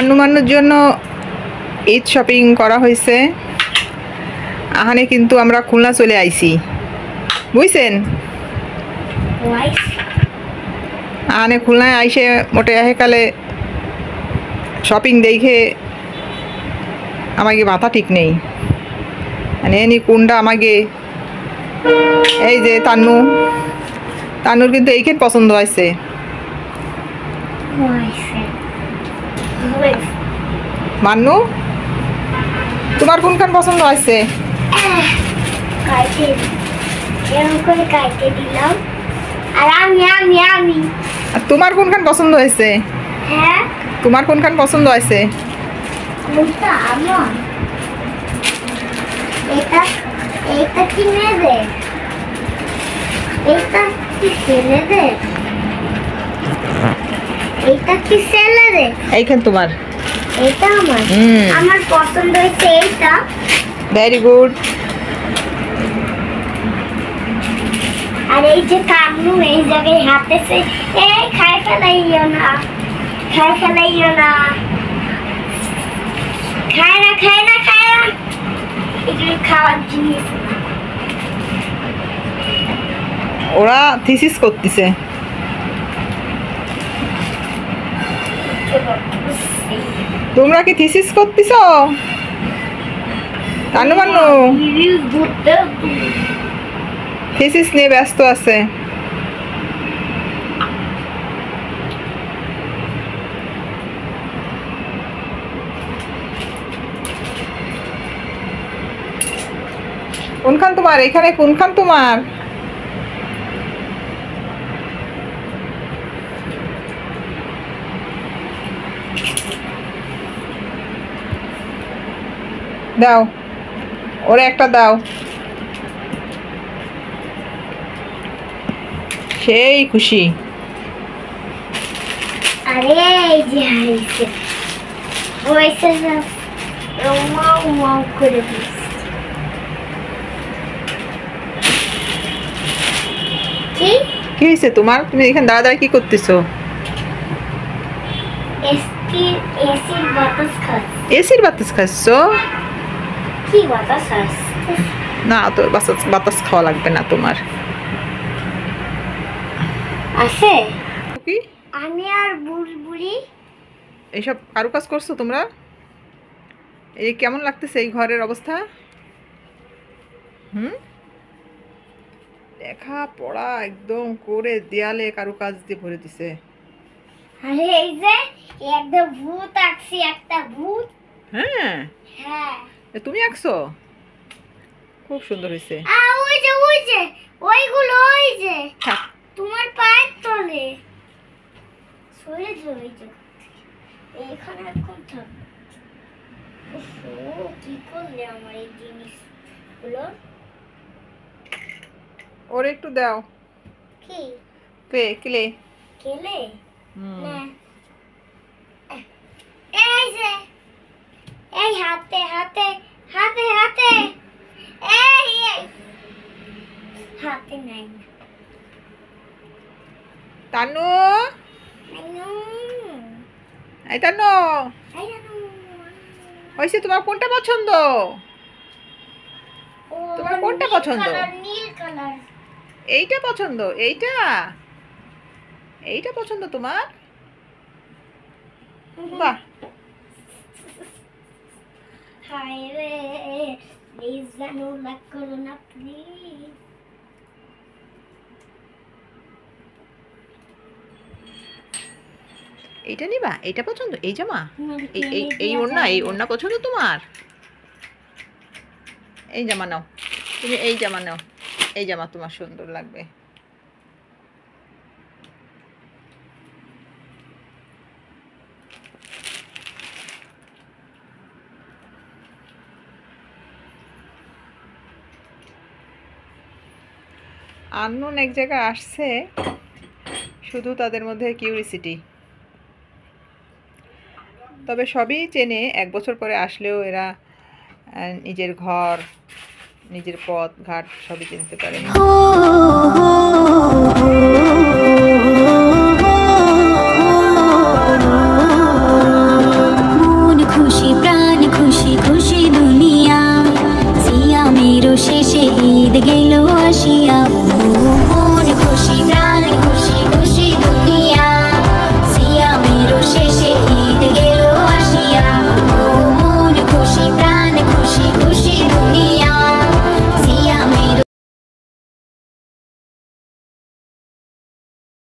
তান্নু মান্নুর জন্য ঈদ শপিং করা হয়েছে। আহানে কিন্তু আমরা খুলনা চলে আইছি, বুঝছেন? আহানে খুলনায় আইসে মোটে কালে শপিং দেখে আমাকে মাথা ঠিক নেই, মানে এনি কোনটা আমাকে। এই যে তান্নুর কিন্তু এইখান পছন্দ হয়েছে। মান্নু, তোমার কোনখান পছন্দ হয়েছে? আর তোমার কোনখান পছন্দ হয়েছে? তোমার কোনখান পছন্দ হয়েছে? এইখান তোমার? এটা আমার পছন্দ হয়েছে এইটা। Very good. আর এই যে কান্নু এই জায়গায় হাতেছে, এই খাই ফেলাইও না, খাই ফেলাইও না, খায় না খায় না খায় না, এগুলো খাওয়ার জিনিস। ওরা থিসিস করতেছে। তোমরা কি থিসিস করতেছ? তান্নু মান্নু থিসিস নিয়ে ব্যস্ত আছে। কোনখান তোমার? এখানে কোনখান তোমার? দাও, ওরে একটা দাও। সেই খুশি। আরে এই যে হারিয়েছে, ওইসে মাউ মাউ করে দিচ্ছে। কি কি হয়েছে তোমার? তুমি এখানে দাঁড়ায় কি করতেছো? এসির বাতাস খাচ্ছি। এসির বাতাস খাচ্ছো? কি বাতাস আসছে? না, তো বাতাস খাওয়া লাগবে না তোমার। আছে কি আমি আর বুড়ি এইসব কারুকাজ করছো তোমরা? এই কেমন লাগতেছে এই ঘরের অবস্থা? লেখা পড়া একদম করে দেয়ালে কারুকাজ দিয়ে ভরে দিছে। আরে এই যে একটা ভূত আঁকছি, একটা ভূত। হ্যাঁ হ্যাঁ, তুমি আঁকছো? খুব সুন্দর হয়েছে। ওই যে ওইগুলো, ওই যে তোমার পায়ের তলে সরে যে ওই যে এইখানে এখন থাকবে। কি করলে আমার এই জিনিসগুলো? ওরে একটু দাও। কি ক্লে? কেলে না, এই যে এই হাতে হাতে হাতে হাতে, এই হাতে নাই। তান্নু, আইনো এই তান্নু, আইনো হয়েছে? তোমার কোনটা পছন্দ? তোমার কোনটা পছন্দ? নীল কালার। এইটা পছন্দ? এইটা পছন্দ তোমার? বাহ। হায় রে, প্লিজ জানো লাগ করো না প্লিজ। এইটা নিবা? এইটা পছন্দ? এই জামা? এই ওড়না? এই ওড়না পছন্দ তোমার? এই জামা নাও, তুমি এই জামা নাও। এই জামা তোমার সুন্দর লাগবে। আননোন এক জায়গায় আসছে, শুধু তাদের মধ্যে কিউরিসিটি। তবে সবই চেনে, 1 বছর পরে আসলেও এরা নিজের ঘর, নিজের পথ ঘাট সবই চিনতে পারে।